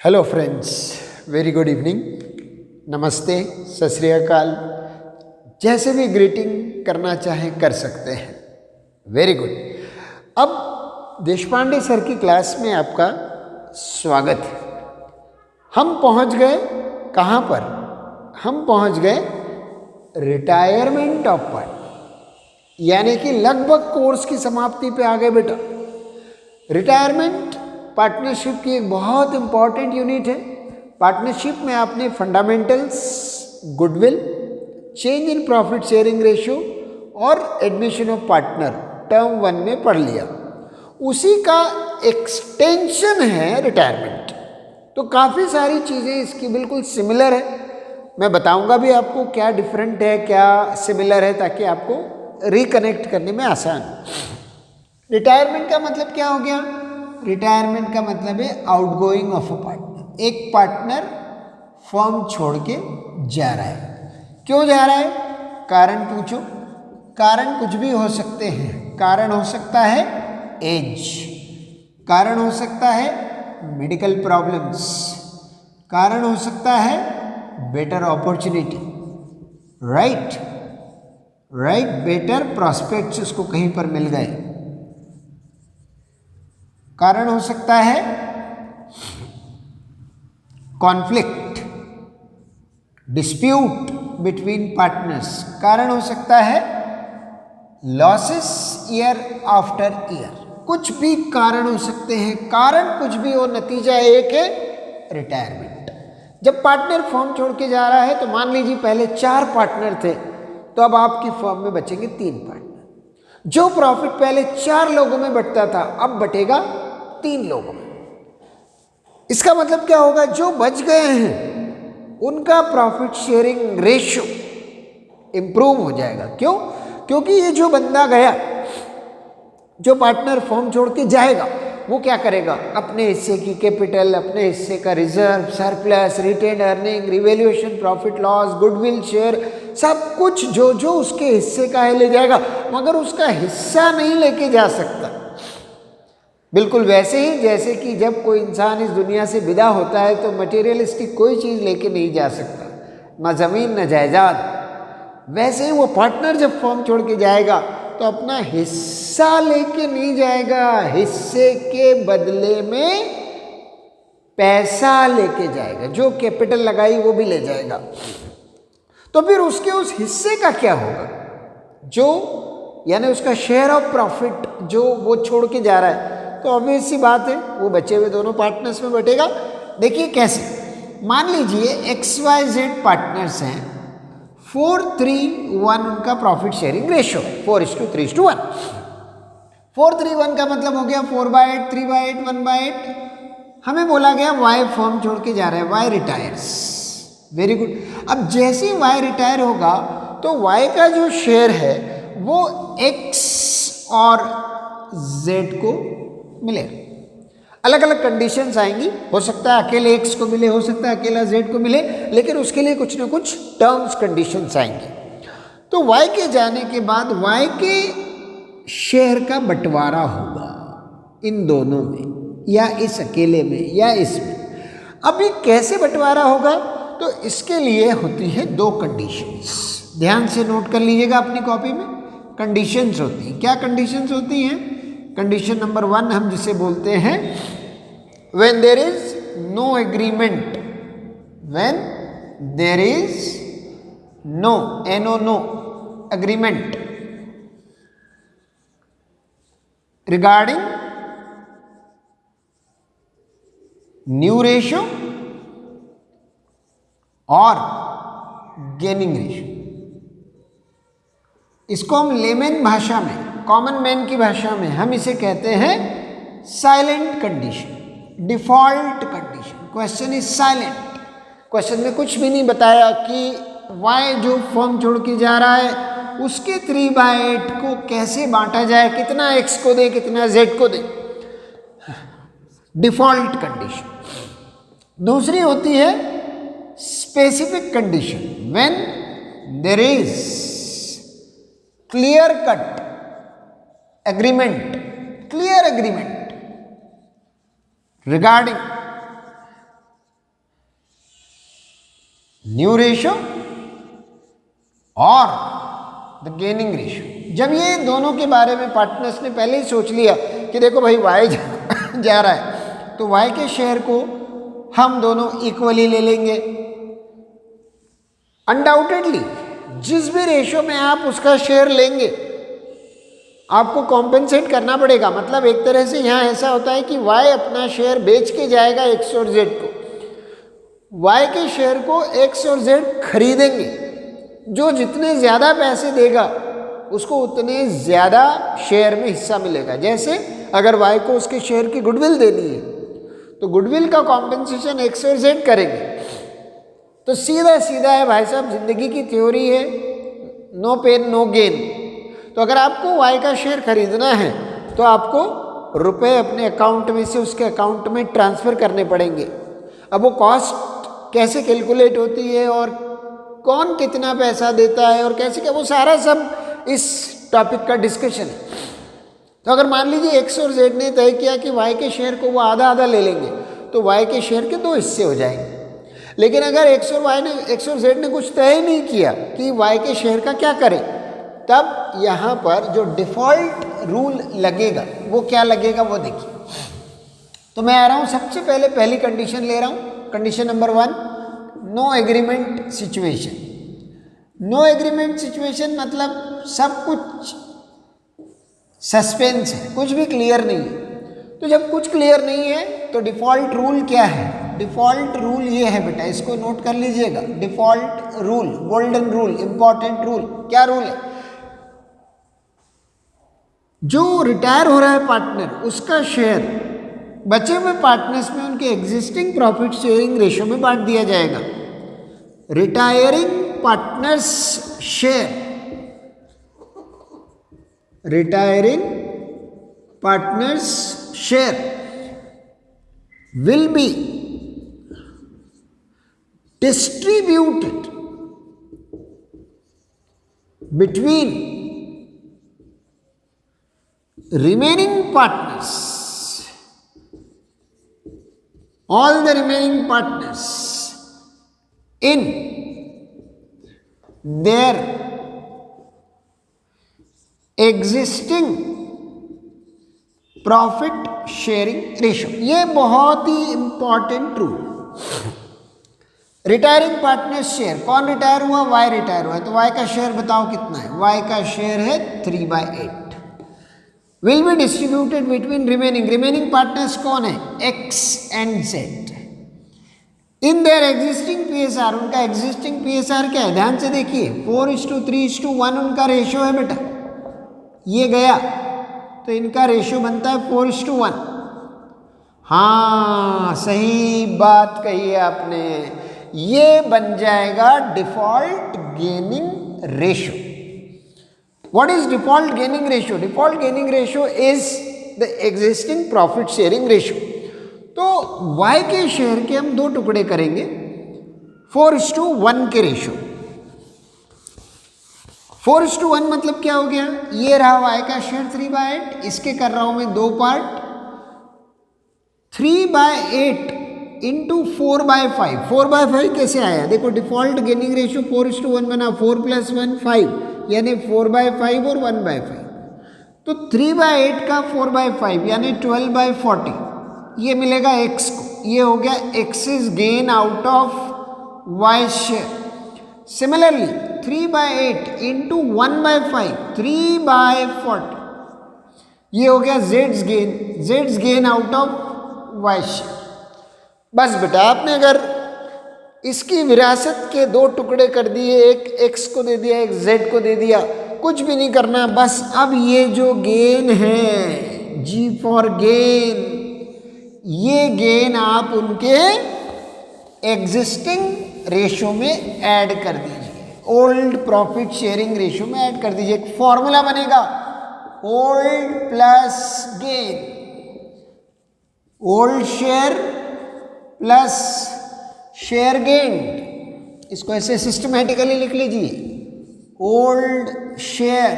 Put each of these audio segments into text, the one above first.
Hello friends, very good evening, नमस्ते, सत श्री अकाल, जैसे भी ग्रीटिंग करना चाहें कर सकते हैं। Very good. अब देशपांडे सर की क्लास में आपका स्वागत है। हम पहुंच गए कहाँ पर? हम पहुंच गए रिटायरमेंट ऑफ पार्ट, यानी कि लगभग कोर्स की समाप्ति पे आ गए बेटा। रिटायरमेंट पार्टनरशिप की एक बहुत इंपॉर्टेंट यूनिट है। पार्टनरशिप में आपने fundamentals, goodwill, change in profit sharing ratio और एडमिशन ऑफ पार्टनर टर्म 1 में पढ़ लिया। उसी का एक्सटेंशन है रिटायरमेंट। तो काफ़ी सारी चीज़ें इसकी बिल्कुल सिमिलर है। मैं बताऊंगा भी आपको क्या डिफरेंट है, क्या सिमिलर है, ताकि आपको रिकनेक्ट करने में आसान हो। रिटायरमेंट का मतलब क्या हो गया? रिटायरमेंट का मतलब है आउटगोइंग ऑफ अ पार्टनर। एक पार्टनर फर्म छोड़ के जा रहा है। क्यों जा रहा है? कारण पूछो। कारण कुछ भी हो सकते हैं। कारण हो सकता है एज, कारण हो सकता है मेडिकल प्रॉब्लम्स, कारण हो सकता है better opportunity, right, better prospects उसको कहीं पर मिल गए। कारण हो सकता है कॉन्फ्लिक्ट, डिस्प्यूट बिटवीन पार्टनर्स, कारण हो सकता है लॉसेस ईयर आफ्टर ईयर। कुछ भी कारण हो सकते हैं। कारण कुछ भी हो, नतीजा एक है रिटायरमेंट। जब पार्टनर फर्म छोड़ के जा रहा है तो मान लीजिए पहले 4 पार्टनर थे, तो अब आपकी फर्म में बचेंगे 3 पार्टनर। जो प्रॉफिट पहले 4 लोगों में बंटता था, अब बटेगा 3 लोगों में। इसका मतलब क्या होगा? जो बच गए हैं उनका प्रॉफिट शेयरिंग रेशियो इंप्रूव हो जाएगा। क्यों? क्योंकि ये जो बंदा गया, जो पार्टनर फर्म छोड़ के जाएगा, वो क्या करेगा? अपने हिस्से की कैपिटल, अपने हिस्से का reserve, surplus, retained earning, revaluation, profit loss, goodwill, share, सब कुछ जो जो उसके हिस्से का है ले जाएगा, मगर उसका हिस्सा नहीं लेके जा सकता। बिल्कुल वैसे ही जैसे कि जब कोई इंसान इस दुनिया से विदा होता है तो मटेरियलिस्टिक कोई चीज़ लेके नहीं जा सकता, न ज़मीन न जायदाद। वैसे ही वो पार्टनर जब फर्म छोड़ के जाएगा तो अपना हिस्सा लेके नहीं जाएगा, हिस्से के बदले में पैसा लेके जाएगा। जो कैपिटल लगाई वो भी ले जाएगा। तो फिर उसके उस हिस्से का क्या होगा? जो यानी उसका शेयर ऑफ प्रॉफिट जो वो छोड़ के जा रहा है, तो ऑब्वियस सी बात है वो बचे हुए दोनों पार्टनर्स में बटेगा। देखिए कैसे। मान लीजिए XYZ पार्टनर्स हैं, 4:3:1 उनका प्रॉफिट शेयरिंग रेशियो, 4:3:1। 4:3:1 का मतलब हो गया 4/8, 3/8, 1/8। हमें बोला गया Y फर्म छोड़ के जा रहा है, Y रिटायर्स। Very good. अब जैसे ही Y रिटायर होगा तो Y का जो शेयर है वो X और Z को मिले। अलग अलग कंडीशंस आएंगी। हो सकता है अकेले X को मिले, हो सकता है अकेला Z को मिले, लेकिन उसके लिए कुछ ना कुछ टर्म्स कंडीशंस आएंगी। तो Y के जाने के बाद Y के शेयर का बंटवारा होगा इन दोनों में, या इस अकेले में, या इसमें। अब ये कैसे बंटवारा होगा? तो इसके लिए होती है 2 कंडीशंस। ध्यान से नोट कर लीजिएगा अपनी कॉपी में। कंडीशंस होती हैं। क्या कंडीशंस होती हैं? कंडीशन नंबर 1 हम जिसे बोलते हैं when there is no agreement, when there is no agreement regarding new ratio और गेनिंग रेशियो। इसको हम लेमैन भाषा में, कॉमन मैन की भाषा में हम इसे कहते हैं silent condition, default condition. Question is silent. Question में कुछ भी नहीं बताया कि Y जो फर्म छोड़ के जा रहा है उसके 3/8 को कैसे बांटा जाए, कितना X को दे, कितना Z को दे। Default condition. दूसरी होती है specific condition, when there is clear cut agreement, regarding new ratio और द गेनिंग रेशो। जब ये दोनों के बारे में पार्टनर्स ने पहले ही सोच लिया कि देखो भाई वाई जा रहा है तो वाई के शेयर को हम दोनों इक्वली ले लेंगे। अनडाउटेडली जिस भी रेशो में आप उसका शेयर लेंगे आपको कॉम्पेंसेट करना पड़ेगा। मतलब एक तरह से यहाँ ऐसा होता है कि वाई अपना शेयर बेच के जाएगा एक्स और जेड को, वाई के शेयर को एक्स और जेड खरीदेंगे। जो जितने ज़्यादा पैसे देगा उसको उतने ज़्यादा शेयर में हिस्सा मिलेगा। जैसे अगर वाई को उसके शेयर की गुडविल देनी है तो गुडविल का कॉम्पेंसेशन एक्स और जेड करेंगे। तो सीधा सीधा है भाई साहब, जिंदगी की थ्योरी है, नो पेन नो गेन। तो अगर आपको वाई का शेयर खरीदना है तो आपको रुपए अपने अकाउंट में से उसके अकाउंट में ट्रांसफ़र करने पड़ेंगे। अब वो कॉस्ट कैसे कैलकुलेट होती है और कौन कितना पैसा देता है और कैसे क्या, वो सारा सब इस टॉपिक का डिस्कशन है। तो अगर मान लीजिए एक्स और जेड ने तय किया कि वाई के शेयर को वो आधा आधा ले लेंगे तो वाई के शेयर के 2 हिस्से हो जाएंगे। लेकिन अगर एक्स और जेड ने कुछ तय नहीं किया कि वाई के शेयर का क्या करें, तब यहाँ पर जो डिफ़ॉल्ट रूल लगेगा वो क्या लगेगा वो देखिए। तो मैं आ रहा हूँ, सबसे पहले पहली कंडीशन ले रहा हूँ, condition number 1, no agreement situation. No agreement situation मतलब सब कुछ सस्पेंस है, कुछ भी क्लियर नहीं है। तो जब कुछ क्लियर नहीं है तो डिफ़ॉल्ट रूल क्या है? डिफ़ॉल्ट रूल ये है बेटा, इसको नोट कर लीजिएगा। Default rule, golden rule, important rule. क्या रूल है? जो रिटायर हो रहा है पार्टनर, उसका शेयर बचे हुए पार्टनर्स में उनके एग्जिस्टिंग प्रॉफिट शेयरिंग रेशो में बांट दिया जाएगा। Retiring partners share, retiring partners share will be distributed between remaining partners, all the remaining partners in their existing profit sharing ratio. ये बहुत ही important rule. Retiring partner share, कौन retire हुआ? Y retire हुआ है, तो वाई का share बताओ कितना है? वाई का शेयर है 3/8। Will be distributed between remaining partners कौन है? X and Z in their existing PSR. उनका एग्जिस्टिंग पीएसआर क्या है? ध्यान से देखिए, 4:3:1 उनका रेशो है बेटा। ये गया तो इनका रेशो बनता है 4:1। हाँ, सही बात कही है आपने, ये बन जाएगा default gaining ratio. What is default gaining ratio? Default gaining ratio is the existing profit sharing ratio. तो वाई के शेयर के हम 2 टुकड़े करेंगे 4:1 के रेशो। 4:1 मतलब क्या हो गया? ये रहा वाई का शेयर 3/8, इसके कर रहा हूं मैं 2 पार्ट। 3/8 इंटू 4/5। 4/5 कैसे आया? देखो डिफॉल्ट गेनिंग रेशियो 4:1 बना, 4 + 1 5, यानी 4/5 और 1/5। तो 3/8 का 4/5 यानी 12/40 ये मिलेगा एक्स को। ये हो गया X's gain out of Y share. Similarly 3/8 into 1/5 3/40 ये हो गया जेड्स gain out of Y share. बस बेटा, आपने अगर इसकी विरासत के 2 टुकड़े कर दिए, एक एक्स को दे दिया, एक जेड को दे दिया, कुछ भी नहीं करना। बस अब ये जो गेन है, जी फॉर गेन, ये गेन आप उनके एग्जिस्टिंग रेशो में ऐड कर दीजिए, ओल्ड प्रॉफिट शेयरिंग रेशो में ऐड कर दीजिए। एक फॉर्मूला बनेगा, old plus gain, old share plus share gain. इसको ऐसे सिस्टमैटिकली लिख लीजिए, old share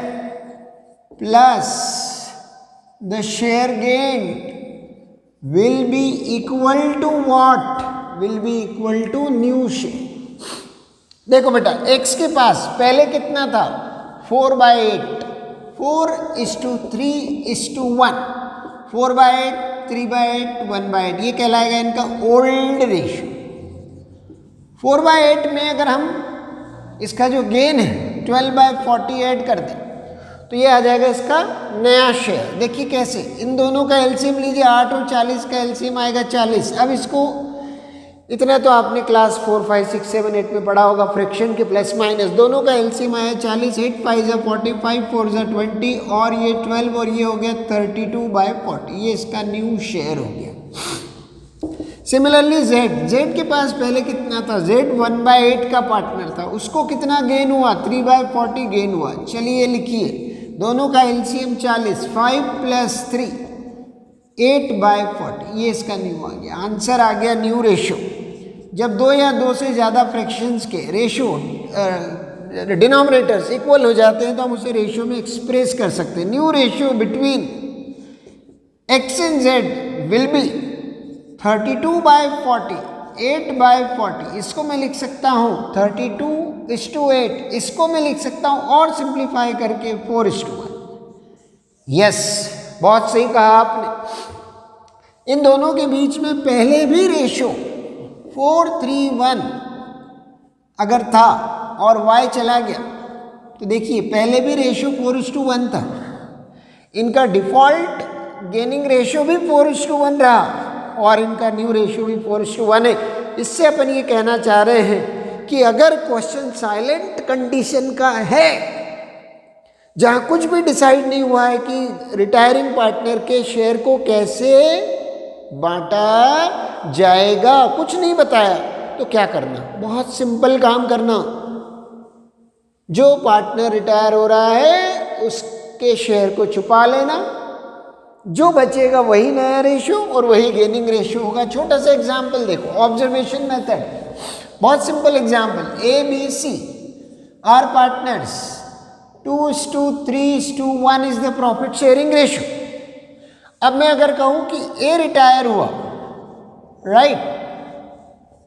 plus the share gain will be equal to what? Will be equal to new share. देखो बेटा x के पास पहले कितना था 4/8, 4:3:1, 4/8, 3/8, 1/8, ये कहलाएगा इनका ओल्ड रेशियो। 4/8 में अगर हम इसका जो गेन है 12/40 ऐड कर दें तो ये आ जाएगा इसका नया शेयर। देखिए कैसे, इन दोनों का एलसीएम लीजिए, 8 और 40 का एलसीएम आएगा 40। अब इसको इतना तो आपने क्लास 4, 5, 6, 7, 8 में पढ़ा होगा, फ्रैक्शन के प्लस माइनस, दोनों का एलसीएम आया 40, 8 5 45, 4 20 और ये 12 और ये हो गया 32/40, ये इसका न्यू शेयर हो गया। सिमिलरली z के पास पहले कितना था, z 1/8 का पार्टनर था, उसको कितना गेन हुआ 3/40 गेन हुआ। चलिए लिखिए, दोनों का एलसीएम 40, 5 + 3 8/40, ये इसका न्यू आ गया। आंसर आ गया न्यू रेशियो। जब दो या दो से ज़्यादा फ्रैक्शंस के रेशियो डिनोमिनेटर्स इक्वल हो जाते हैं तो हम उसे रेशियो में एक्सप्रेस कर सकते हैं। New ratio between x and z will be 32/40, 8/40, इसको मैं लिख सकता हूँ 32:8, इसको मैं लिख सकता हूँ और सिंप्लीफाई करके 4:1। यस, बहुत सही कहा आपने। इन दोनों के बीच में पहले भी रेशियो 4:3:1 अगर था और y चला गया तो देखिए पहले भी रेशियो 4:1 था, इनका डिफॉल्ट गेनिंग रेशियो भी 4:1 रहा और इनका न्यू रेशियो भी 4:1 है। इससे अपन ये कहना चाह रहे हैं कि अगर क्वेश्चन साइलेंट कंडीशन का है, जहां कुछ भी डिसाइड नहीं हुआ है कि रिटायरिंग पार्टनर के शेयर को कैसे बांटा जाएगा, कुछ नहीं बताया, तो क्या करना, बहुत सिंपल काम करना, जो पार्टनर रिटायर हो रहा है उसके शेयर को छुपा लेना, जो बचेगा वही नया रेशियो और वही गेनिंग रेशियो होगा। छोटा सा एग्जांपल देखो, ऑब्जर्वेशन मेथड, बहुत simple example, A B C are partners, 2:3:1 is the profit sharing ratio. अब मैं अगर कहूं कि ए रिटायर हुआ, राइट,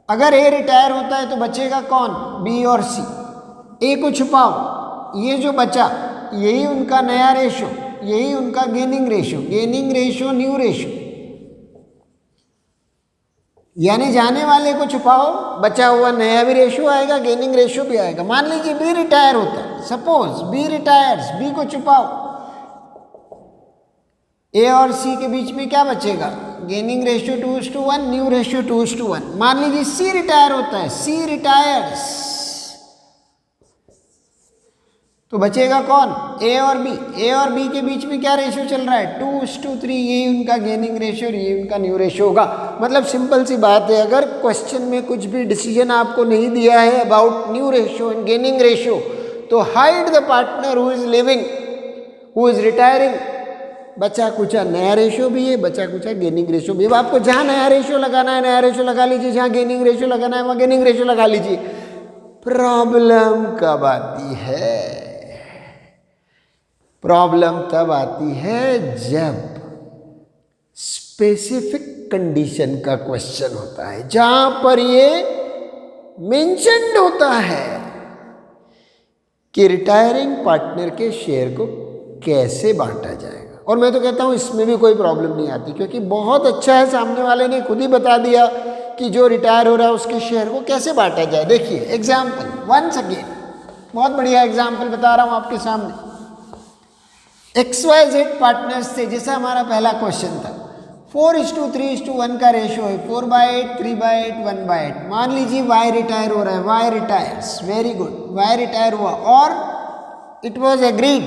अगर ए रिटायर होता है तो बचेगा कौन, बी और सी। ए को छुपाओ, ये जो बचा यही उनका नया रेशियो, यही उनका गेनिंग रेशियो न्यू रेशियो, यानी जाने वाले को छुपाओ, बचा हुआ नया भी रेशियो आएगा, गेनिंग रेशियो भी आएगा। मान लीजिए बी रिटायर होता, सपोज बी रिटायर्स, बी को छुपाओ, ए और सी के बीच में क्या बचेगा, गेनिंग रेशियो 2:1, न्यू रेशियो 2:1। मान लीजिए सी रिटायर होता है, सी रिटायर्स, तो बचेगा कौन, ए और बी। ए और बी के बीच में क्या रेशियो चल रहा है, 2:3, यही उनका गेनिंग रेशियो और ये उनका न्यू रेशियो होगा। मतलब सिंपल सी बात है, अगर क्वेश्चन में कुछ भी डिसीजन आपको नहीं दिया है about new ratio and gaining ratio, तो hide the partner who is leaving, who is retiring. बचा कुचा नया रेशियो भी है, बचा कुचा गेनिंग रेशियो भी है। आपको जहां नया रेशियो लगाना है नया रेशियो लगा लीजिए, जहां गेनिंग रेशियो लगाना है वहां गेनिंग रेशियो लगा लीजिए। प्रॉब्लम कब आती है, प्रॉब्लम तब आती है जब स्पेसिफिक कंडीशन का क्वेश्चन होता है, जहां पर ये मेंशन्ड होता है कि रिटायरिंग पार्टनर के शेयर को कैसे बांटा जाएगा। और मैं तो कहता हूं इसमें भी कोई प्रॉब्लम नहीं आती, क्योंकि बहुत अच्छा है, सामने वाले ने खुद ही बता दिया कि जो रिटायर हो रहा है उसके शेयर को कैसे बांटा जाए। देखिए एग्जाम्पल, वंस अगेन बहुत बढ़िया एग्जाम्पल बता रहा हूं आपके सामने। XYZ पार्टनर्स थे, जैसा हमारा पहला क्वेश्चन था, 4:3:1 का रेशियो है, 4/8, 3/8, 1/8। मान लीजिए Y रिटायर हो रहा है, Y retires, very good, Y retire हुआ और इट वॉज एग्रीड,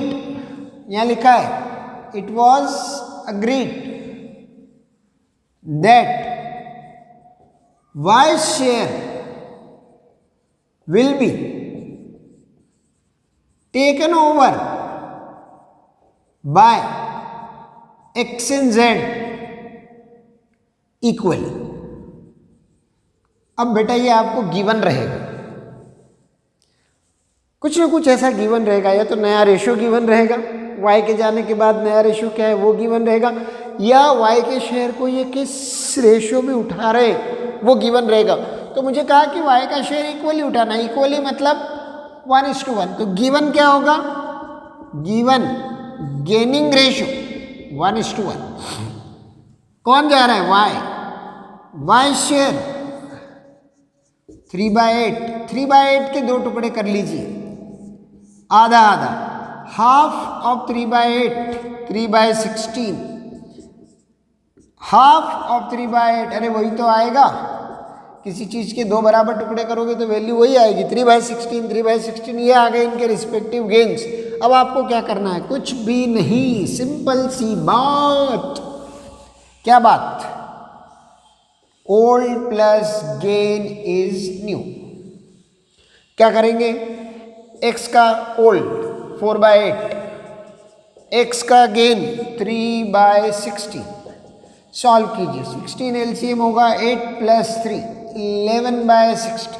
यहां लिखा है it was agreed that Y share will be taken over by X and Z equally. अब बेटा ये आपको गिवन रहेगा, कुछ ना कुछ ऐसा गिवन रहेगा, या तो नया रेशियो गिवन रहेगा, Y के जाने के बाद नया रेशियो क्या है वो गिवन रहेगा, या Y के शेयर को ये किस रेशियो में उठा रहे वो गिवन रहेगा। तो मुझे कहा कि y का शेयर इक्वली उठाना, इक्वली मतलब 1:1। तो गिवन क्या होगा, गिवन गेनिंग रेशियो 1:1। कौन जा रहा है, y शेयर 3/8, 3/8 के 2 टुकड़े कर लीजिए, आधा आधा, हाफ ऑफ 3/8 3/16, हाफ ऑफ 3/8, अरे वही तो आएगा, किसी चीज के 2 बराबर टुकड़े करोगे तो वैल्यू वही आएगी, 3/16 3/16, ये आ गए इनके रिस्पेक्टिव गेन्स। अब आपको क्या करना है, कुछ भी नहीं, सिंपल सी बात। क्या बात, old plus gain is new. क्या करेंगे, x का ओल्ड 4/8, x का गेन 3/16, सॉल्व कीजिए, 16 एलसीएम होगा, 8 + 3 11/60।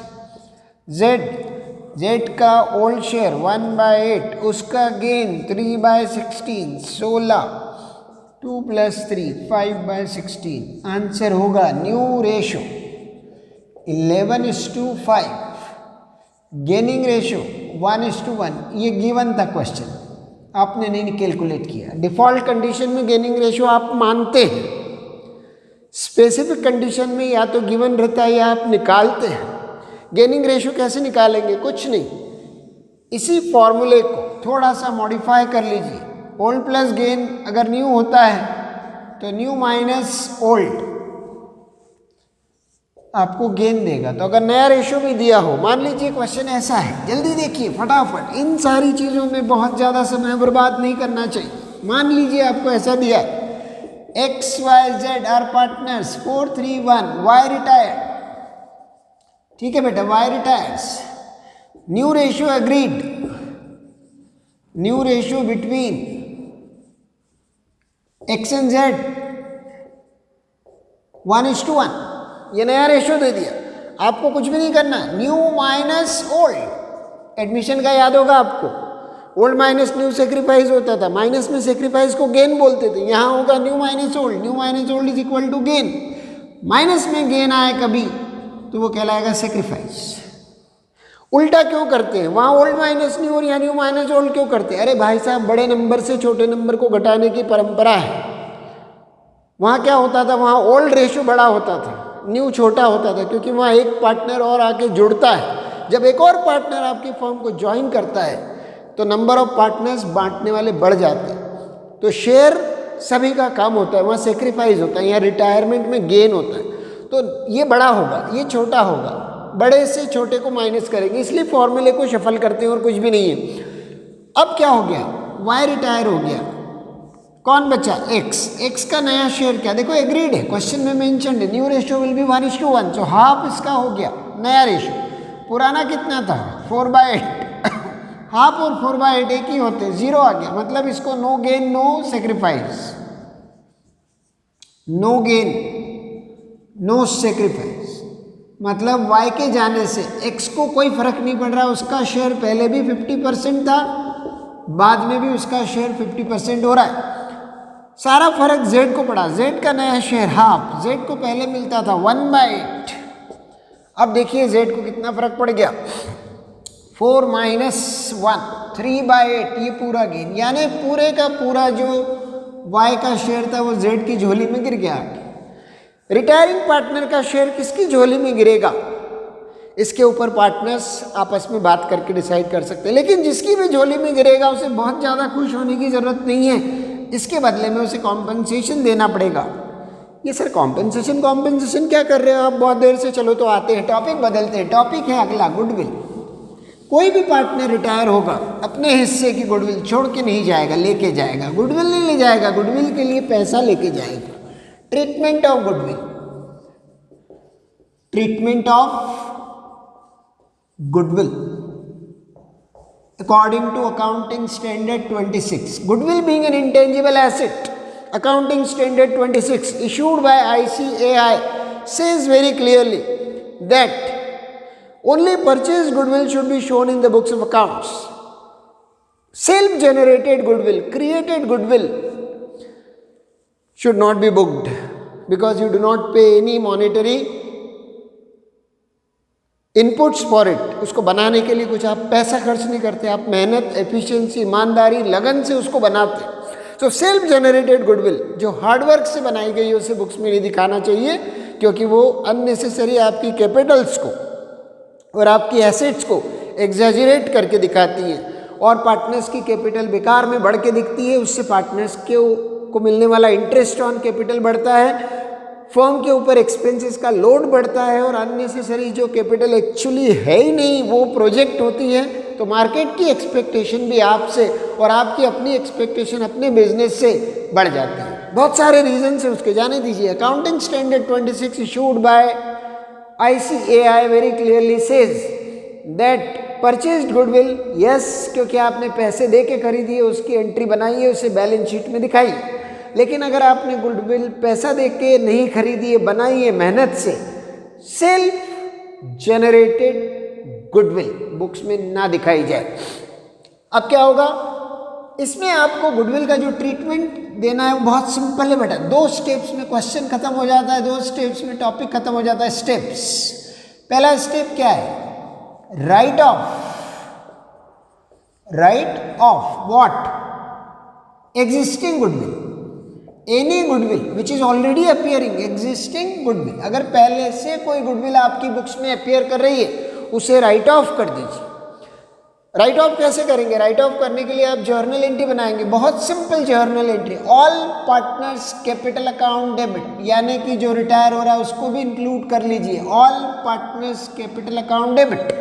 z का ओल्ड शेयर 1/8, उसका गेन 3/16, 16, 2 + 3 5/16। आंसर होगा न्यू रेशो 11:5, गेनिंग रेशो 1:1। ये गिवन था क्वेश्चन, आपने नहीं कैलकुलेट किया। डिफॉल्ट कंडीशन में गेनिंग रेशो आप मानते हैं, स्पेसिफिक कंडीशन में या तो गिवन रहता है या आप निकालते हैं। गेनिंग रेशो कैसे निकालेंगे, कुछ नहीं, इसी फॉर्मूले को थोड़ा सा मॉडिफाई कर लीजिए। ओल्ड प्लस गेन अगर न्यू होता है तो न्यू माइनस ओल्ड आपको गेन देगा। तो अगर नया रेशो भी दिया हो, मान लीजिए क्वेश्चन ऐसा है, जल्दी देखिए फटाफट, इन सारी चीज़ों में बहुत ज़्यादा समय बर्बाद नहीं करना चाहिए। मान लीजिए आपको ऐसा दिया, x, y, z are partners 4, 3, 1, y retired, ठीक है बेटा, y retires, new ratio agreed, new ratio between x and z 1:1, ये नया रेशियो दे दिया। आपको कुछ भी नहीं करना, न्यू माइनस ओल्ड, एडमिशन का याद होगा आपको, ओल्ड माइनस न्यू सेक्रीफाइस होता था, माइनस में सेक्रीफाइस को गेन बोलते थे, यहाँ होगा new minus old, new minus old is equal to gain. Minus में गेन आए कभी तो वो कहलाएगा सेक्रीफाइस। उल्टा क्यों करते हैं, वहाँ ओल्ड माइनस न्यू और यहाँ न्यू माइनस ओल्ड क्यों करते हैं? अरे भाई साहब, बड़े नंबर से छोटे नंबर को घटाने की परंपरा है। वहाँ क्या होता था, वहाँ ओल्ड रेशियो बड़ा होता था, न्यू छोटा होता था, क्योंकि वहाँ एक पार्टनर और आके जुड़ता है। जब एक और पार्टनर आपकी फर्म को ज्वाइन करता है तो नंबर ऑफ पार्टनर्स बांटने वाले बढ़ जाते हैं, तो शेयर सभी का काम होता है, वहाँ सेक्रीफाइस होता है, यहाँ रिटायरमेंट में गेन होता है। तो ये बड़ा होगा, ये छोटा होगा, बड़े से छोटे को माइनस करेंगे, इसलिए फॉर्मूले को शफल करते हैं और कुछ भी नहीं है। अब क्या हो गया, वाई रिटायर हो गया, कौन बचा, x का नया शेयर क्या, देखो एग्रीड है, क्वेश्चन में मेंशन है, न्यू रेशियो विल बी 1:1, तो हाफ इसका हो गया नया रेशियो। पुराना कितना था, 4/8, हाफ और 4/8 एक ही होते, 0 आ गया, मतलब इसको no gain no sacrifice, no gain no sacrifice, मतलब y के जाने से x को कोई फर्क नहीं पड़ रहा, उसका शेयर पहले भी 50% था, बाद में भी उसका शेयर 50% हो रहा है, सारा फर्क z को पड़ा, z का नया शेयर हाफ, z को पहले मिलता था 1/8, अब देखिए z को कितना फर्क पड़ गया, 4 - 1 3/8, ये पूरा गेन, यानी पूरे का पूरा जो y का शेयर था वो z की झोली में गिर गया। रिटायरिंग पार्टनर का शेयर किसकी झोली में गिरेगा, इसके ऊपर पार्टनर्स आपस में बात करके डिसाइड कर सकते हैं, लेकिन जिसकी भी झोली में गिरेगा उसे बहुत ज़्यादा खुश होने की ज़रूरत नहीं है, इसके बदले में उसे कॉम्पनसेशन देना पड़ेगा। ये सर कॉम्पनसेशन क्या कर रहे हो आप बहुत देर से, चलो तो आते हैं टॉपिक बदलते हैं, टॉपिक है अगला गुडविल। कोई भी पार्टनर रिटायर होगा अपने हिस्से की गुडविल छोड़ के नहीं जाएगा, लेके जाएगा, गुडविल नहीं ले जाएगा, गुडविल के लिए पैसा लेके जाएगा। Treatment of goodwill, treatment of goodwill according to accounting standard 26, goodwill being an intangible asset, accounting standard 26 issued by ICAI says very clearly that only purchased goodwill should be shown in the books of accounts. Self generated goodwill, created goodwill should not be booked because you do not pay any monetary inputs for it, उसको बनाने के लिए कुछ आप पैसा खर्च नहीं करते, आप मेहनत, एफिशिएंसी, ईमानदारी, लगन से उसको बनाते हैं। तो सेल्फ जनरेटेड गुडविल जो हार्डवर्क से बनाई गई है उसे बुक्स में नहीं दिखाना चाहिए, क्योंकि वो अननेसेसरी आपकी कैपिटल्स को और आपकी एसेट्स को एग्जैजरेट करके दिखाती है, और पार्टनर्स की कैपिटल बेकार में बढ़ के दिखती है। उससे पार्टनर्स को मिलने वाला इंटरेस्ट ऑन कैपिटल बढ़ता है, फर्म के ऊपर एक्सपेंसेस का लोड बढ़ता है, और अननेसेसरी जो कैपिटल एक्चुअली है ही नहीं वो प्रोजेक्ट होती है। तो मार्केट की एक्सपेक्टेशन भी आपसे और आपकी अपनी एक्सपेक्टेशन अपने बिजनेस से बढ़ जाती है। बहुत सारे रीजन है उसके, जाने दीजिए। Accounting standard 26 issued by ICAI very clearly says that purchased goodwill, yes, क्योंकि आपने पैसे दे के खरीदी है, उसकी एंट्री बनाई है, उसे बैलेंस शीट में दिखाई। लेकिन अगर आपने गुडविल पैसा दे के नहीं खरीदी है, बनाई है मेहनत से, सेल्फ जनरेटेड गुडविल बुक्स में ना दिखाई जाए। अब क्या होगा, इसमें आपको गुडविल का जो ट्रीटमेंट देना है वो बहुत सिंपल है बेटा। 2 स्टेप्स में क्वेश्चन खत्म हो जाता है, 2 स्टेप्स में टॉपिक खत्म हो जाता है। स्टेप्स, पहला स्टेप क्या है, right of what, existing goodwill, any goodwill which is already appearing, existing goodwill. अगर पहले से कोई गुडविल आपकी बुक्स में अपियर कर रही है उसे राइट ऑफ कर दीजिए। राइट ऑफ कैसे करेंगे, राइट ऑफ करने के लिए आप जर्नल एंट्री बनाएंगे, बहुत simple journal entry. All partners capital account debit, यानी कि जो रिटायर हो रहा है उसको भी इंक्लूड कर लीजिए, all partners capital account debit.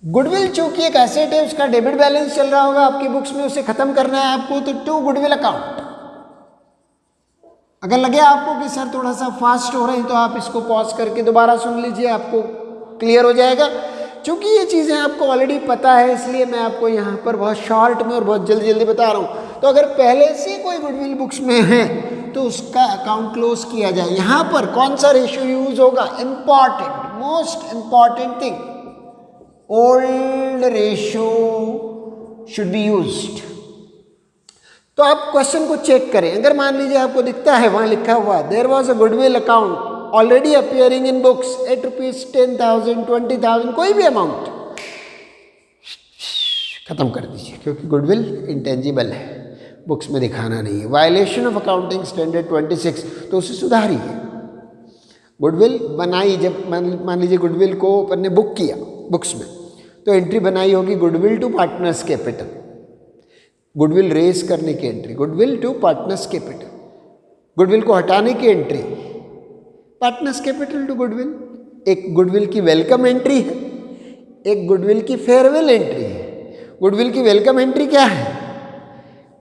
Goodwill चूंकि एक एसेट है, उसका डेबिट बैलेंस चल रहा होगा आपकी बुक्स में, उसे खत्म करना है आपको, तो टू गुडविल अकाउंट। अगर लगे आपको कि सर थोड़ा सा फास्ट हो रहे हैं तो आप इसको पॉज करके दोबारा सुन लीजिए, आपको क्लियर हो जाएगा। चूंकि ये चीज़ें आपको ऑलरेडी पता है, इसलिए मैं आपको यहाँ पर बहुत शॉर्ट में और बहुत जल्दी जल्दी बता रहा हूँ। तो अगर पहले से कोई गुडविल बुक्स में है तो उसका अकाउंट क्लोज किया जाए। यहाँ पर कौन सा रेशियो यूज होगा, important, most important thing, old ratio should be used. तो आप क्वेश्चन को चेक करें। अगर मान लीजिए आपको दिखता है वहां लिखा हुआ there was a goodwill account already appearing in books at rupees 10,000 20,000, कोई भी अमाउंट, खत्म कर दीजिए, क्योंकि गुडविल इंटेंजिबल है, बुक्स में दिखाना नहीं है। वायलेशन ऑफ अकाउंटिंग स्टैंडर्ड 26, तो उसे सुधारिए। गुडविल बनाई, जब मान लीजिए गुडविल को अपन ने बुक किया बुक्स में, तो एंट्री बनाई होगी goodwill to partners capital, goodwill raise करने की entry, goodwill to partners capital, goodwill को हटाने की entry, partners capital to goodwill. एक गुडविल की वेलकम एंट्री है, एक गुडविल की फेयरवेल एंट्री है। गुडविल की वेलकम एंट्री क्या है,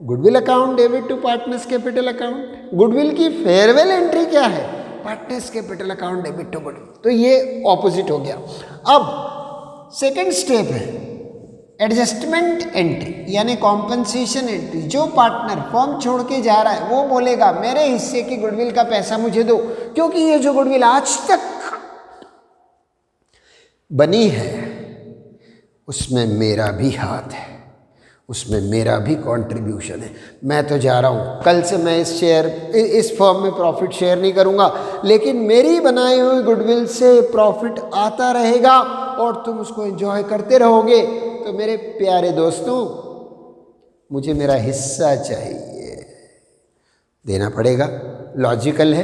goodwill account debit to partners capital account. Goodwill की फेयरवेल एंट्री क्या है, partners capital account debit to goodwill. तो ये ऑपोजिट हो गया। अब सेकंड स्टेप है एडजस्टमेंट एंट्री, यानी कॉम्पनसेशन एंट्री। जो पार्टनर फर्म छोड़ के जा रहा है वो बोलेगा मेरे हिस्से की गुडविल का पैसा मुझे दो, क्योंकि ये जो गुडविल आज तक बनी है उसमें मेरा भी हाथ है, उसमें मेरा भी कंट्रीब्यूशन है। मैं तो जा रहा हूँ, कल से मैं इस फर्म में प्रॉफिट शेयर नहीं करूँगा, लेकिन मेरी बनाई हुई गुडविल से प्रॉफिट आता रहेगा और तुम उसको एंजॉय करते रहोगे। तो मेरे प्यारे दोस्तों, मुझे मेरा हिस्सा चाहिए, देना पड़ेगा। लॉजिकल है,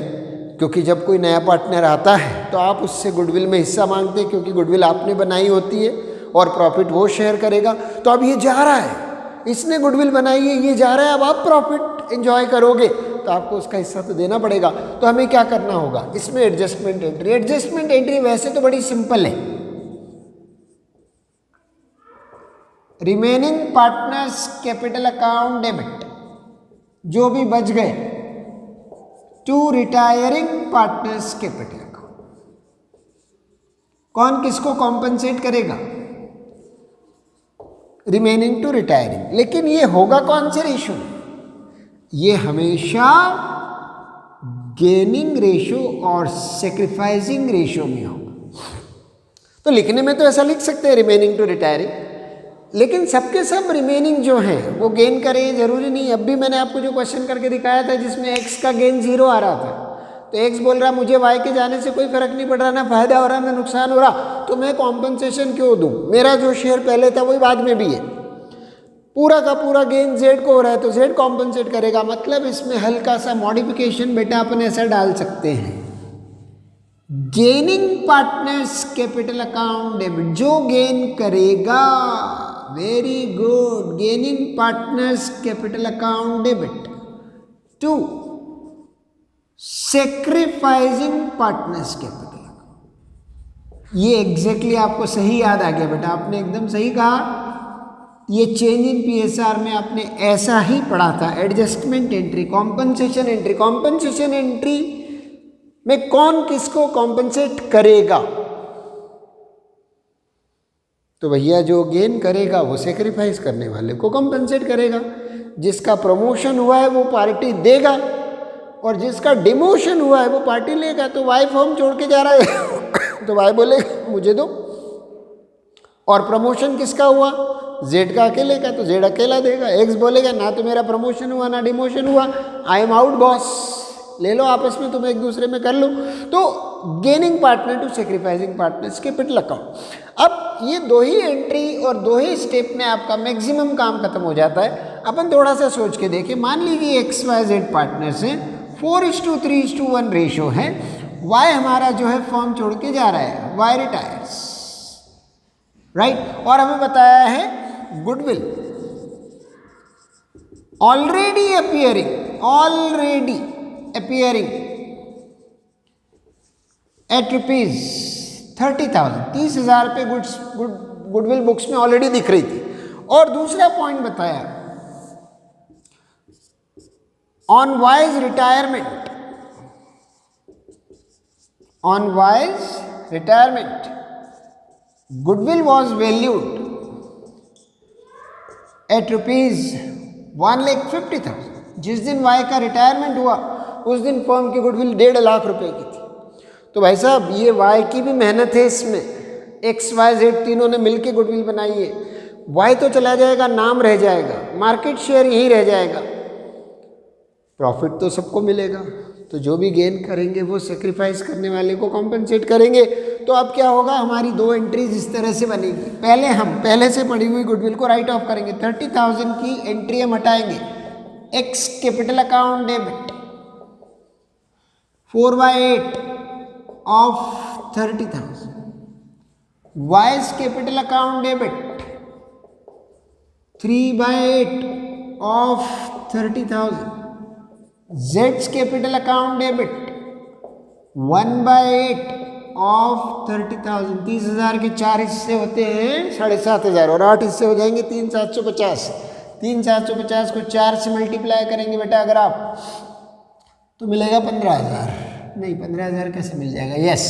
क्योंकि जब कोई नया पार्टनर आता है तो आप उससे गुडविल में हिस्सा मांगते हैं, क्योंकि गुडविल आपने बनाई होती है और प्रॉफिट वो शेयर करेगा। तो अब ये जा रहा है, इसने गुडविल बनाई है, ये जा रहा है, अब आप प्रॉफिट एंजॉय करोगे तो आपको उसका हिस्सा तो देना पड़ेगा। तो हमें क्या करना होगा, इसमें एडजस्टमेंट एंट्री। एडजस्टमेंट एंट्री वैसे तो बड़ी सिंपल है, remaining partners capital account debit, जो भी बच गए, to retiring partners capital account. कौन किसको कॉम्पनसेट करेगा, रिमेनिंग टू रिटायरिंग। लेकिन ये होगा कौन से रेशो में, ये हमेशा गेनिंग रेशो और सेक्रीफाइसिंग रेशो में होगा। तो लिखने में तो ऐसा लिख सकते हैं रिमेनिंग टू रिटायरिंग, लेकिन सबके सब रिमेनिंग जो हैं वो गेन करें जरूरी नहीं। अब भी मैंने आपको जो क्वेश्चन करके दिखाया था जिसमें एक्स का गेन 0 आ रहा था, तो एक्स बोल रहा मुझे वाई के जाने से कोई फर्क नहीं पड़ रहा, ना फायदा हो रहा ना नुकसान हो रहा, तो मैं कॉम्पनसेशन क्यों दूं, मेरा जो शेयर पहले था वही बाद में भी है, पूरा का पूरा गेन जेड को हो रहा है तो जेड कॉम्पनसेट करेगा। मतलब इसमें हल्का सा मॉडिफिकेशन बेटा अपन ऐसा डाल सकते हैं, gaining partners capital account debit, जो गेन करेगा, very good, gaining partners capital account debit to sacrificing partners capital account. ये एग्जैक्टली आपको सही याद आ गया बेटा, आपने एकदम सही कहा। ये चेंज इन पीएसआर में आपने ऐसा ही पढ़ा था, adjustment entry, compensation entry. Compensation entry में कौन किसको कॉम्पनसेट करेगा, तो भैया जो गेन करेगा वो सेक्रीफाइस करने वाले को कॉम्पनसेट करेगा। जिसका प्रमोशन हुआ है वो पार्टी देगा और जिसका डिमोशन हुआ है वो पार्टी लेगा। तो वाई फॉर्म छोड़ के जा रहा है तो वाई बोलेगा मुझे दो, और प्रमोशन किसका हुआ, जेड का अकेले का, तो जेड अकेला देगा। एक्स बोलेगा ना तो मेरा प्रमोशन हुआ ना डिमोशन हुआ, आई एम आउट बॉस, ले लो आपस में, तुम एक दूसरे में कर लो। तो gaining partner to sacrificing partners capital account. अब ये दो ही एंट्री और दो ही स्टेप में आपका मैक्सिमम काम खत्म हो जाता है। अपन थोड़ा सा सोच के देखें, मान लीजिए एक्स वाई जेड पार्टनर्स हैं, 4:3:1 रेशो है, वाई हमारा जो है फॉर्म छोड़ के जा रहा है, वाई रिटायर्स, राइट। और हमें बताया है गुडविल ऑलरेडी अपीयरिंग एट ₹30,000, 30,000 पे गुडविल बुक्स में ऑलरेडी दिख रही थी। और दूसरा पॉइंट बताया, on wise retirement goodwill was valued at ₹1,50,000। जिस दिन वाई का रिटायरमेंट हुआ उस दिन फर्म की गुडविल 1.5 लाख रुपए की थी। तो भाई साहब ये वाई की भी मेहनत है इसमें, एक्स वाई जेड तीनों ने मिलके गुडविल बनाई है। वाई तो चला जाएगा, नाम रह जाएगा, मार्केट शेयर यही रह जाएगा, प्रॉफिट तो सबको मिलेगा। तो जो भी गेन करेंगे वो सेक्रीफाइस करने वाले को कॉम्पनसेट करेंगे। तो अब क्या होगा, हमारी दो एंट्रीज इस तरह से बनेगी। पहले हम पहले से पड़ी हुई गुडविल को राइट ऑफ करेंगे, 30,000 की एंट्री हम हटाएंगे, x capital account debit 4/8 of 30,000, wise capital account debit 3/8 of 30,000, Jades capital account debit 1/8 of 30,000। 30,000 के 4 हिस्से होते हैं 7,500 और 8 हिस्से हो जाएंगे 3,750। 3,750 को 4 से मल्टीप्लाई करेंगे बेटा अगर आप, तो मिलेगा 15,000। नहीं 15,000 कैसे मिल जाएगा, यस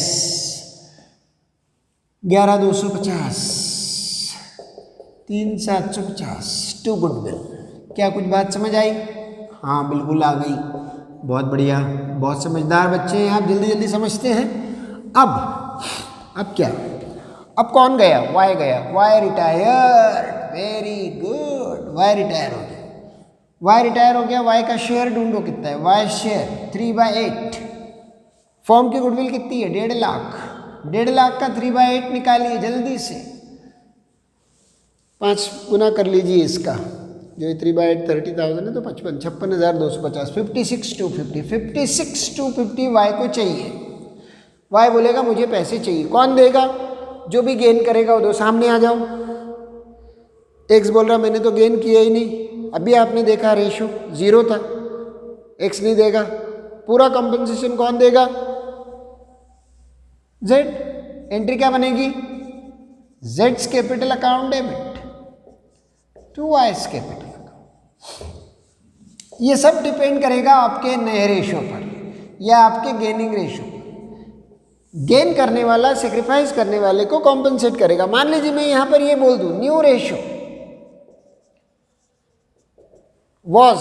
11,250, 3,750 टू गुडविल। क्या कुछ बात समझ आई? हाँ बिल्कुल आ गई, बहुत बढ़िया, बहुत समझदार बच्चे हैं आप, जल्दी जल्दी समझते हैं। अब क्या, अब कौन गया, वाई गया, Y retired, very good, Y retire हो गया, वाई रिटायर हो गया। वाई का शेयर ढूंढो कितना है, वाई शेयर 3/8, फर्म की गुडविल कितनी है 1.5 लाख, 1.5 लाख का 3/8 निकालिए जल्दी से, 5 गुना कर लीजिए इसका, जो 3/8 30,000 है तो 56,250, 56,250 वाई को चाहिए। वाई बोलेगा मुझे पैसे चाहिए, कौन देगा, जो भी गेन करेगा वो दो, सामने आ जाओ। एक्स बोल रहा मैंने तो गेन किया ही नहीं, अभी आपने देखा रेशो 0 था, एक्स नहीं देगा, पूरा कंपनसेशन कौन देगा, जेड। एंट्री क्या बनेगी, जेड्स capital account debit to Y's capital account. ये सब डिपेंड करेगा आपके नए रेशो पर या आपके गेनिंग रेशो पर। गेन करने वाला सेक्रीफाइस करने वाले को कॉम्पनसेट करेगा। मान लीजिए मैं यहां पर ये बोल दूं न्यू रेशो वॉज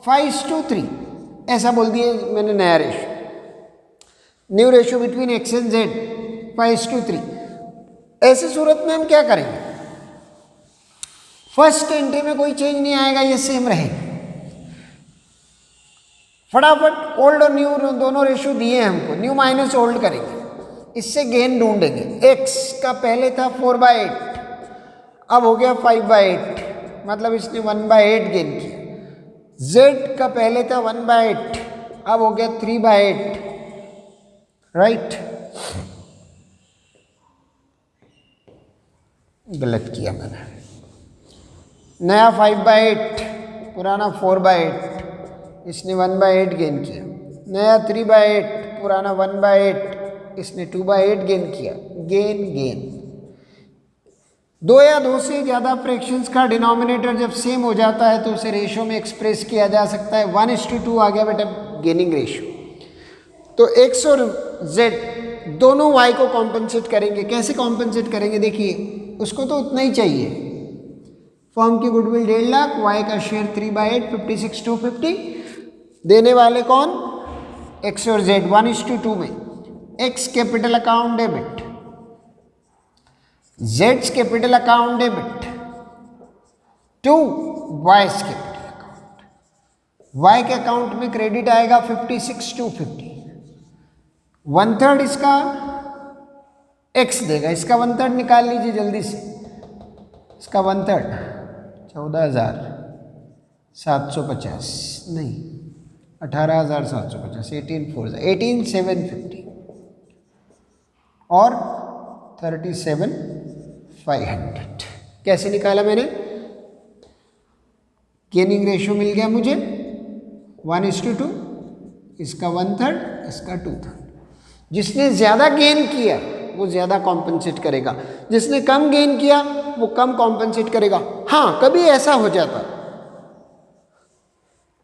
5:3, ऐसा बोल दिए मैंने, नया ratio, new ratio between x and Z 5:3। ऐसी सूरत में हम क्या करेंगे, फर्स्ट एंट्री में कोई चेंज नहीं आएगा, ये सेम रहेगा। फटाफट ओल्ड और न्यू दोनों रेशो दिए हैं हमको, न्यू माइनस ओल्ड करेंगे, इससे गेन ढूंढेंगे। x का पहले था 4/8, अब हो गया 5/8, मतलब इसने 1/8 गेन किया। z का पहले था 1/8, अब हो गया 3/8, राइट। गलत किया मैंने, नया 5/8, पुराना 4/8, इसने 1/8 गेन किया। नया 3/8, पुराना 1/8, इसने 2/8 गेन किया। गेन गेन, दो या दो से ज़्यादा फ्रैक्शंस का डिनोमिनेटर जब सेम हो जाता है तो उसे रेशो में एक्सप्रेस किया जा सकता है। 1:2 आ गया बेटा गेनिंग रेशो। तो x और z दोनों y को कॉम्पनसेट करेंगे। कैसे कॉम्पनसेट करेंगे? देखिए, उसको तो उतना ही चाहिए, फर्म की गुडविल 1.5 लाख, y का शेयर 3/8, 56,250। देने वाले कौन? x और z 1:2 में। x capital account debit, z capital account debit to y capital account. y के अकाउंट में क्रेडिट आएगा 56,250, 1/3 इसका x देगा। इसका 1/3 निकाल लीजिए जल्दी से, इसका 1/3 14,750 नहीं 18,750, 18,750 और 37,500। कैसे निकाला मैंने? गेनिंग रेशियो मिल गया मुझे 1:2, इसका 1/3, इसका 2/3। जिसने ज़्यादा गेन किया वो ज़्यादा कॉम्पनसेट करेगा, जिसने कम गेन किया वो कम कॉम्पनसेट करेगा। हाँ, कभी ऐसा हो जाता,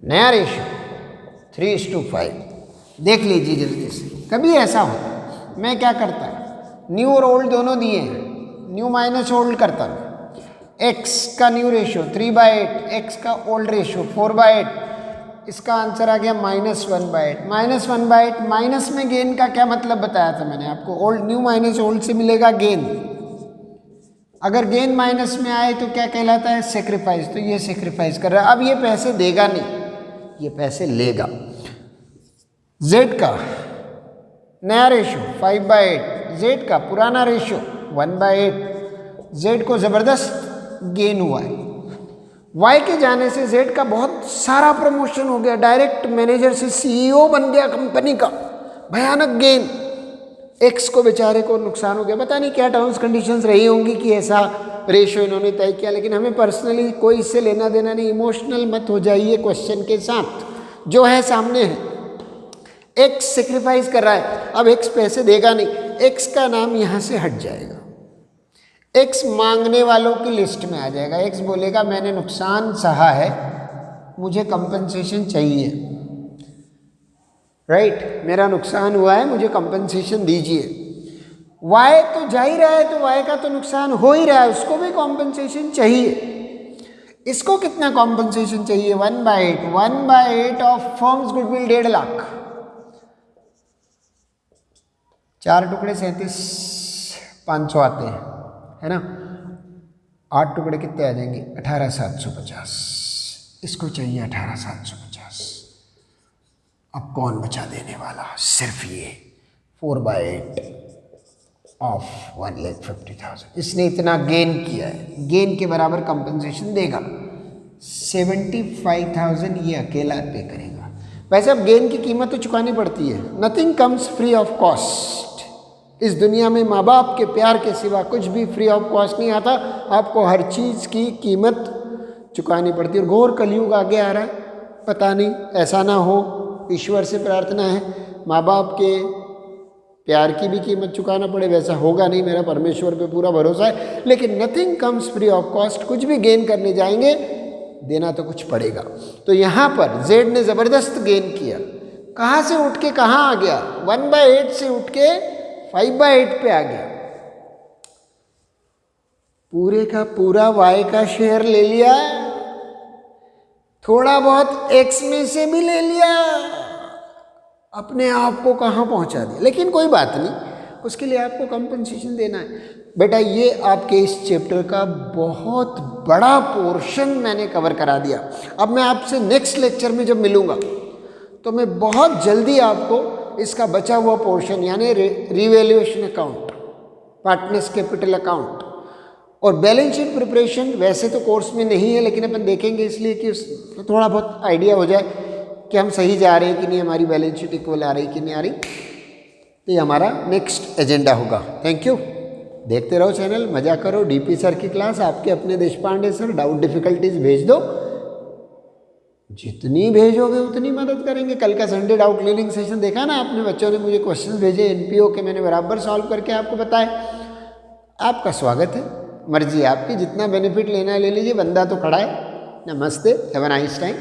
नया रेशियो 3:5, देख लीजिए जल्दी से, कभी ऐसा होता, मैं क्या करता, न्यू और ओल्ड दोनों दिए हैं, न्यू माइनस ओल्ड करता मैं। x का न्यू रेशियो 3/8, x का ओल्ड रेशियो 4/8, इसका आंसर आ गया -1/8। -1/8, माइनस में गेन का क्या मतलब बताया था मैंने आपको? ओल्ड, न्यू माइनस ओल्ड से मिलेगा गेन। अगर गेन माइनस में आए तो क्या कहलाता है? सेक्रीफाइस। तो ये सेक्रीफाइस कर रहा है, अब ये पैसे देगा नहीं, ये पैसे लेगा। z का नया रेशियो 5/8, z का पुराना रेशियो 1/8, z को जबरदस्त गेन हुआ है। y के जाने से z का बहुत सारा प्रमोशन हो गया, डायरेक्ट मैनेजर से CEO बन गया कंपनी का, भयानक गेन। x को बेचारे को नुकसान हो गया, पता नहीं क्या टर्म्स कंडीशंस रही होंगी कि ऐसा रेशियो इन्होंने तय किया, लेकिन हमें पर्सनली कोई इससे लेना देना नहीं। इमोशनल मत हो जाइए क्वेश्चन के साथ, जो है सामने है। x सेक्रीफाइस कर रहा है, अब x पैसे देगा नहीं, x का नाम यहाँ से हट जाएगा, x मांगने वालों की लिस्ट में आ जाएगा। x बोलेगा मैंने नुकसान सहा है, मुझे कंपनसेशन चाहिए, राइट, मेरा नुकसान हुआ है, मुझे कंपनसेशन दीजिए। y तो जा ही रहा है, तो y का तो नुकसान हो ही रहा है, उसको भी कंपनसेशन चाहिए। इसको कितना कंपनसेशन चाहिए? 1/8, 1/8 ऑफ फर्म्स गुडविल 1.5 लाख, 4 टुकड़े 37,500 आते हैं, है ना। 8 टुकड़े कितने आ जाएंगे? 18,750। इसको चाहिए 18,750। अब कौन बचा देने वाला? सिर्फ ये 4/8 ऑफ 1,50,000। इसने इतना गेन किया है, गेन के बराबर कंपनसेशन देगा। 75,000 ये अकेला पे करेगा। वैसे अब गेन की कीमत तो चुकानी पड़ती है, nothing comes free of cost. इस दुनिया में माँ बाप के प्यार के सिवा कुछ भी फ्री ऑफ कॉस्ट नहीं आता, आपको हर चीज़ की कीमत चुकानी पड़ती है। और घोर कलयुग आगे आ रहा है, पता नहीं ऐसा ना हो, ईश्वर से प्रार्थना है माँ बाप के प्यार की भी कीमत चुकाना पड़े, वैसा होगा नहीं, मेरा परमेश्वर पे पूरा भरोसा है। लेकिन nothing comes free of cost, कुछ भी गेन करने जाएंगे देना तो कुछ पड़ेगा। तो यहाँ पर जेड ने ज़बरदस्त गेन किया, कहाँ से उठ के कहाँ आ गया? 1/8 से उठ के 5/8 पे आ गया, पूरे का पूरा y का शेयर ले लिया, थोड़ा बहुत x में से भी ले लिया, अपने आप को कहाँ पहुँचा दिया। लेकिन कोई बात नहीं, उसके लिए आपको कंपनसेशन देना है। बेटा ये आपके इस चैप्टर का बहुत बड़ा पोर्शन मैंने कवर करा दिया। अब मैं आपसे नेक्स्ट लेक्चर में जब मिलूँगा तो मैं बहुत जल्दी आपको इसका बचा हुआ पोर्शन यानी revaluation account, partners capital account और बैलेंस शीट प्रिपरेशन वैसे तो कोर्स में नहीं है, लेकिन अपन देखेंगे इसलिए कि थोड़ा बहुत आइडिया हो जाए कि हम सही जा रहे हैं कि नहीं, हमारी बैलेंस शीट इक्वल आ रही कि नहीं आ रही। तो ये हमारा नेक्स्ट एजेंडा होगा। Thank you. देखते रहो चैनल, मजा करो। डीपी सर की क्लास आपके अपने देशपांडे सर। डाउट डिफिकल्टीज भेज दो, जितनी भेजोगे उतनी मदद करेंगे। कल का संडे डाउट क्लियरिंग सेशन देखा ना आपने, बच्चों ने मुझे क्वेश्चंस भेजे एनपीओ के, मैंने बराबर सॉल्व करके आपको बताए। आपका स्वागत है, मर्जी आपकी, जितना बेनिफिट लेना है ले लीजिए, बंदा तो खड़ा है। नमस्ते, हैव अ नाइस टाइम।